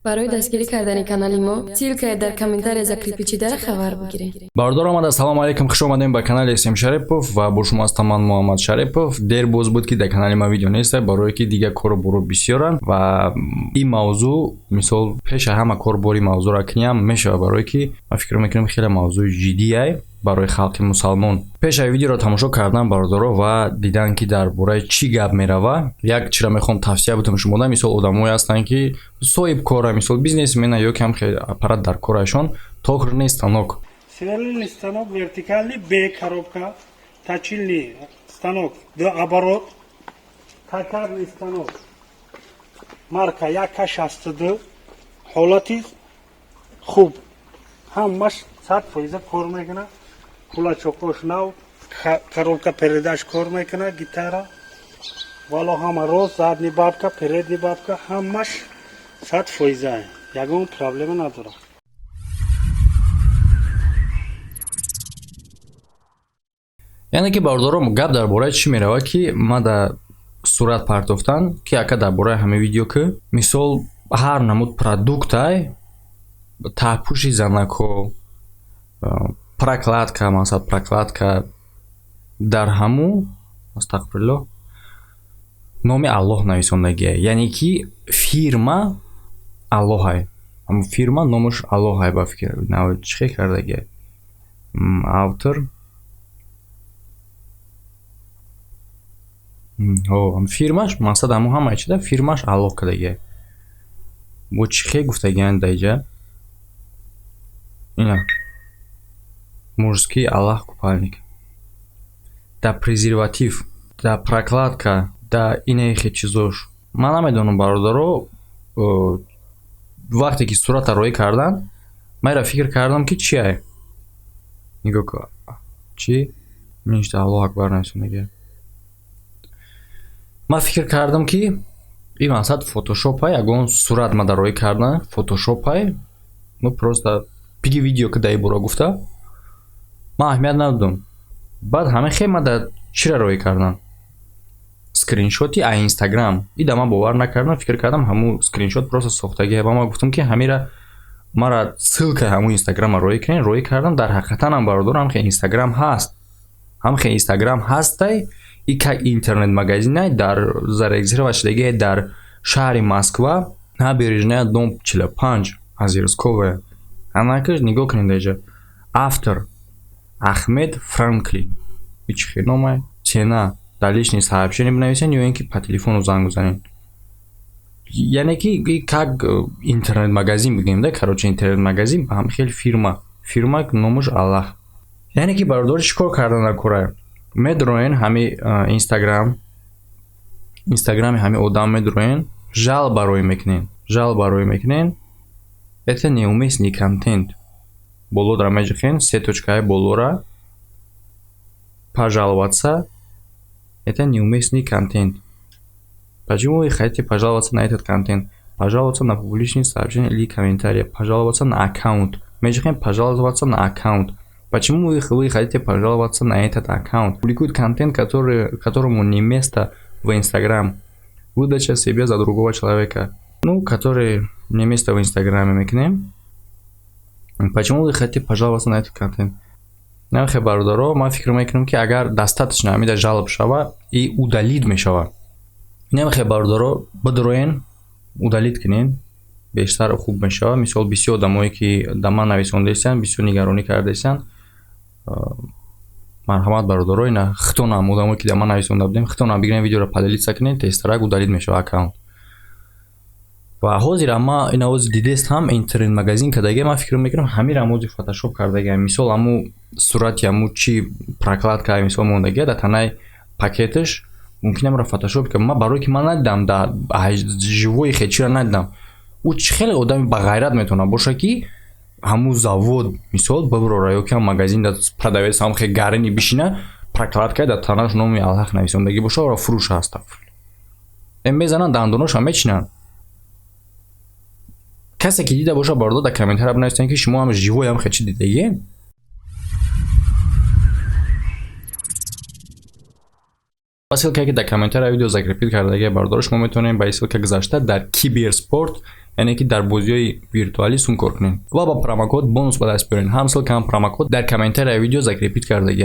برای دستگیری کردن کانال ما سیلکای در کامنتاری закрепите خبر بگیرید. بردار آمده. سلام علیکم، خوش آمدین به کانال اسم شریپوف و با شما هستم من محمد شریپوف. دیر باز بود که در کانال ما ویدیو نیست برای که دیگه کار برو بسیارن و این موضوع مثال پیش همه کار بری موضوع را کنیم میشه برای که من فکر میکنم خیلی موضوع جدیه برای خلق مسلمان. پیش ویدیو را تماشا کردن بردارا و دیدن که درباره چی گپ میروه. یک چیزا میخوام توصیه بدم شما. مثال آدمایی هستن که صاحب کار مثال بیزنسمن یا کم خیلی аппарат در کارشون токарный станок. Сверлильный станок вертикальный, Б-коробка, точильный станок, оборот, токарный станок. Марка К60, холати خوب. همش 100% کار میکنه. کلاچوکش نو، коробка передач کار میکنه، گیتارا. والا همه روز задний бабка, передний бабка, همش 100%. یگون پرابلم نداره. یعنی که بردارم گپ درباره چی میروه که ما در صورت پرداختن که اگه درباره همه ویدیو که مثال هر نمود продуктай ТАХПУШИ زنکو прокладка مثلا прокладка در همو استغفرالله номи Аллохро нависондагие. یعنی که фирма Аллохро هم фирма номаш Аллохро با فکر نو چی کردگی автор هم фирмаш мақсад ҳама чида фирмаш Аллохро дагие. бо чихе гуфтагиан дайҷа ина мужский Аллах купальник да презерватив да прокладка да инахе чизош ман намедонам бародаро. вақте ки сурата роӣ кардан майра фикр кардам ки чие нигоҳ чи ништа Аллоҳ акбар насунагия. من فکر کردم که این مقصد فوتوشاپ های اگه صورت ما در روی کردن فوتوشاپ های ما پروستا پیگی ویدیو که دایی برا گفته من اهمیت ندادم. بعد همه خیلی ما در چی را روی کردن سکرین شوتی اینستاگرام این در من باور نکردم. فکر کردم همون سکرین شوت پروستا ساختگی و ما گفتم که همین را ما را سلک همون اینستاگرام روی کنین روی کردم. در حقیقتا هم برادرم که اینستاگرام هست هم که اینستاگرام هستی ای که اینترنت магазин در зарегистрировачдаги در шаҳри Москва набережная дом 45 Азирское. анакаш нигоҳ кунед даҷа автор Ахмед Франкли ичхи нома цена дар лични сообщения бинависен ё ин ки по телефону занг бизанед. яъне ки как интернет магазин бигем да короче интернет магазин ҳам хел фирма номаш Аллах. яъне ки бародор чӣ кор кардан дар кора медроен ҳами инстаграми ҳами одам медроен жал барой мекунен это неуместный контент боло дара меҷихен се точкаи болора пожаловаться это неуместный контент. почему вы хотите пожаловаться на этот контент? Пожаловаться на публичные сообщения или комментарии, пожаловаться на аккаунт меҷихен пожаловаться на аккаунт. Почему вы хотите пожаловаться на этот аккаунт? Публикует контент, которому не место в Инстаграм. Выдача себе за другого человека. Ну, который не место в Инстаграме мекнем. Почему вы хотите пожаловаться на этот контент? Нахе бародаро, ма фикр мекунам ки агар достаточно амида жалоб шава и удалит мешава. Нахе бародаро, бадроен удалит кинен. бештар хуб мешава. мисол бисёр одамое ки да ман нависондесан бисёр нигаронӣ кардесан. марҳамат бародаро ина хитонам одамое ки да ман нависонда будем хитонам бигирем видеоро поделиться кинем тестрак удалит мешава аккаунт. ва ҳозир ама ина ҳозир дидест ҳам интернет магазин кардаги ман фикр мекунам ҳамин рамози фотошоп кардаги мисол ҳаму сурати ҳаму чи прокладка мисол мондаги да танаи пакеташ мумкин амра фотошоп ка ман барои ки ман надидам да живои хечира надидам. او خیلی آدمی با غیرت میتونه باشه که همون زاود مثال ببره یا که مغازین در پرداویس هم خیلی گرینی بشینه прокладка در تناش نومی Аллах نویسندگی باشه و فروش هست. ام بزنن دندوناش هم میچینن. کسی که دیده باشه بردا در کامنت‌ها بنویسین که شما هم живой هم خیلی دیدگی. Ссылка, که در کامنت‌ها ویدیو закрепит کردگی بردارش ما میتونیم با ссылка گذاشته در کیبرسپورت یعنی که در بازی‌های ویرتوالی سون کار کنین و با پروموکد بونوس به دست بیارین. هم سال کام پروموکد در کامنتر ویدیو закрепить کردگی.